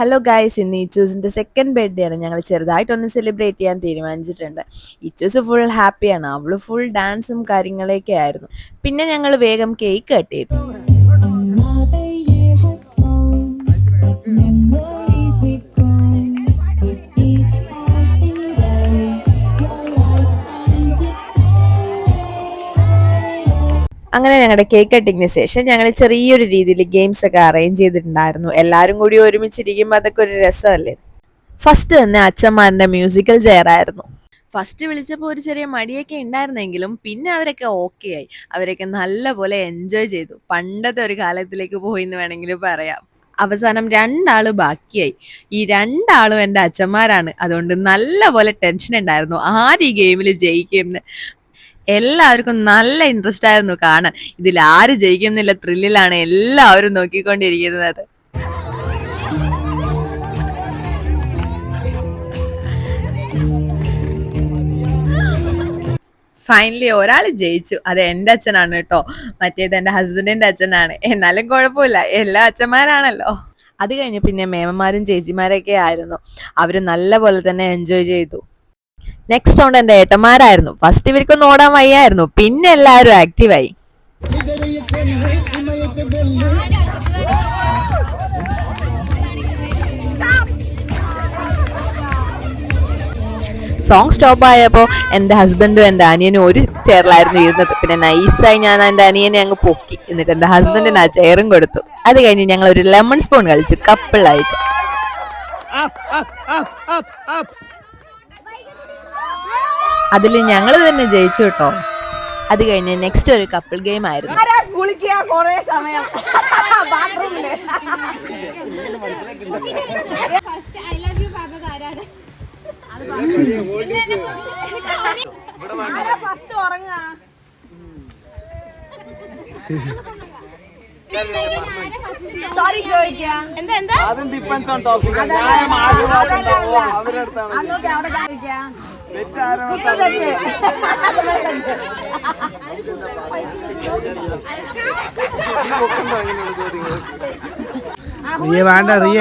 Hello guys, ഇന്ന് ഇച്ചൂസിൻ്റെ second birthday ആണ്. ഞങ്ങൾ ചെറുതായിട്ടൊന്ന് സെലിബ്രേറ്റ് ചെയ്യാൻ തീരുമാനിച്ചിട്ടുണ്ട്. ഇച്ചൂസ് ഫുൾ ഹാപ്പിയാണ്. അവൾ ഫുൾ ഡാൻസും കാര്യങ്ങളൊക്കെ ആയിരുന്നു. പിന്നെ ഞങ്ങൾ വേഗം കേക്ക് കട്ട് ചെയ്തു. അങ്ങനെ ഞങ്ങളുടെ കേക്ക് കട്ടിങ്ങിന് ശേഷം ഞങ്ങൾ ചെറിയൊരു രീതിയിൽ ഗെയിംസ് ഒക്കെ അറേഞ്ച് ചെയ്തിട്ടുണ്ടായിരുന്നു. എല്ലാവരും കൂടി ഒരുമിച്ചിരിക്കുമ്പോൾ അതൊക്കെ ഒരു രസമല്ലേ. ഫസ്റ്റ് തന്നെ അച്ഛന്മാരുടെ മ്യൂസിക്കൽ ചെയർ ആയിരുന്നു. ഫസ്റ്റ് വിളിച്ചപ്പോൾ ഒരു ചെറിയ മടിയൊക്കെ ഉണ്ടായിരുന്നെങ്കിലും പിന്നെ അവരൊക്കെ ഓക്കെ ആയി. അവരൊക്കെ നല്ലപോലെ എൻജോയ് ചെയ്തു. പണ്ടത്തെ ഒരു കാലത്തിലേക്ക് പോയി എന്ന് വേണമെങ്കിൽ പറയാം. അവസാനം രണ്ടാള് ബാക്കിയായി. ഈ രണ്ടാളും എൻ്റെ അച്ഛന്മാരാണ്. അതുകൊണ്ട് നല്ലപോലെ ടെൻഷൻ ഉണ്ടായിരുന്നു ആര് ഈ ഗെയിമിൽ ജയിക്കുമെന്ന്. എല്ലാവർക്കും നല്ല ഇൻട്രസ്റ്റ് ആയിരുന്നു കാണാൻ. ഇതിൽ ആര് ജയിക്കുന്നില്ല ത്രില്ലിലാണ് എല്ലാവരും നോക്കിക്കൊണ്ടിരിക്കുന്നത്. ഫൈനലി ഒരാൾ ജയിച്ചു. അത് എൻ്റെ അച്ഛനാണ് കേട്ടോ. മറ്റേത് എൻ്റെ ഹസ്ബൻഡിൻ്റെ അച്ഛനാണ്. എന്നാലും കുഴപ്പമില്ല, എല്ലാ അച്ഛന്മാരാണല്ലോ. അത് കഴിഞ്ഞ് പിന്നെ മേമന്മാരും ചേച്ചിമാരൊക്കെ ആയിരുന്നു. അവർ നല്ല പോലെ തന്നെ എൻജോയ് ചെയ്തു. നെക്സ്റ്റ് റൗണ്ട് എൻ്റെ ഏട്ടന്മാരായിരുന്നു. ഫസ്റ്റ് ഇവർക്കൊന്നും ഓടാൻ വയ്യായിരുന്നു. പിന്നെ എല്ലാവരും ആക്റ്റീവായി. സോങ് സ്റ്റോപ്പ് ആയപ്പോൾ എൻ്റെ ഹസ്ബൻഡും എൻ്റെ അനിയനും ഒരു ചെയറിലായിരുന്നു ഇരുന്നത്. പിന്നെ നൈസായി ഞാൻ എൻ്റെ അനിയനെ അങ്ങ് പൊക്കി. എന്നിട്ട് എൻ്റെ ഹസ്ബൻഡിന് ആ ചെയറും കൊടുത്തു. അത് കഴിഞ്ഞ് ഞങ്ങൾ ഒരു ലെമൺ സ്പൂൺ കളിച്ചു കപ്പിളായിട്ട്. അതിൽ ഞങ്ങൾ തന്നെ ജയിച്ചു കേട്ടോ. അത് കഴിഞ്ഞ് നെക്സ്റ്റ് ഒരു കപ്പിൾ ഗെയിം ആയിരുന്നു. വേണ്ട റിയ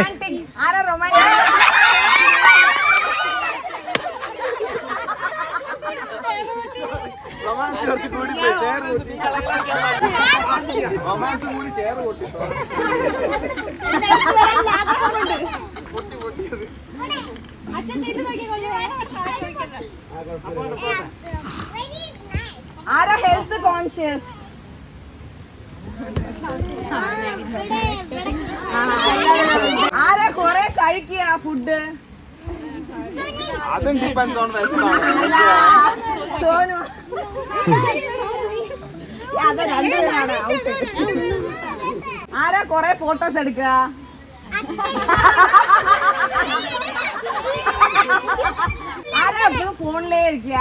ആരാ ഹെൽത്ത് കോൺഷ്യസ്? ആരാ കൊറേ കഴിക്കുക ഫുഡ്? സോനു. ആരാ കൊറേ ഫോട്ടോസ് എടുക്കുക? ആരാ എപ്പോഴും ഫോണിലേ ഇരിക്കുക?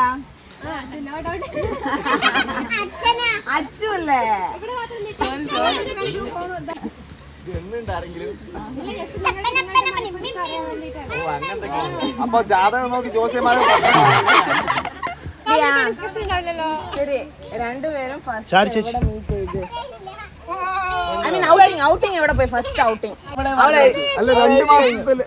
അച്ചുല്ലേ? അപ്പൊ ജാതകം നോക്കി ജോസ്യമാരെ ശരി, രണ്ടുപേരും ഫസ്റ്റ് മീറ്റ് ചെയ്ത് ഔട്ടിങ് എവിടെ പോയി? ഫസ്റ്റ് ഔട്ടിങ് അല്ല 2 മാസത്തില്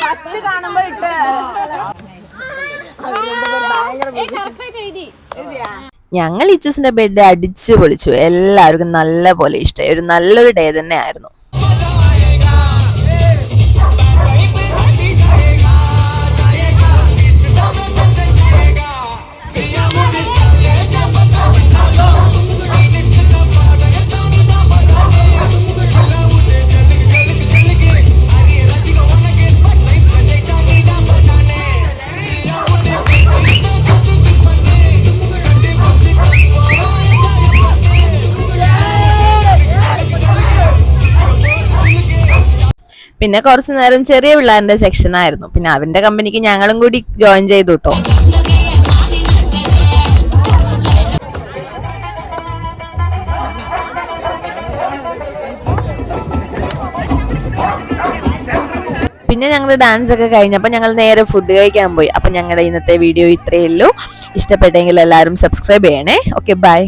ഫസ്റ്റ് കാണുമ്പോ ഇട്ട് ഞങ്ങൾ ഇച്ചൂസിന്റെ ബർത്ത്ഡേ അടിച്ചു പൊളിച്ചു. എല്ലാവർക്കും നല്ല പോലെ ഇഷ്ടമായി. ഒരു നല്ലൊരു ഡേ തന്നെ ആയിരുന്നു. പിന്നെ കുറച്ചു നേരം ചെറിയ പിള്ളേരുടെ സെക്ഷൻ ആയിരുന്നു. പിന്നെ അവന്റെ കമ്പനിക്ക് ഞങ്ങളും കൂടി ജോയിൻ ചെയ്തു കേട്ടോ. പിന്നെ ഞങ്ങൾ ഡാൻസ് ഒക്കെ കഴിഞ്ഞപ്പോൾ ഞങ്ങൾ നേരെ ഫുഡ് കഴിക്കാൻ പോയി. അപ്പം ഞങ്ങളുടെ ഇന്നത്തെ വീഡിയോ ഇത്രയേ ഉള്ളൂ. ഇഷ്ടപ്പെട്ടെങ്കിൽ എല്ലാവരും സബ്സ്ക്രൈബ് ചെയ്യണേ. Okay, by.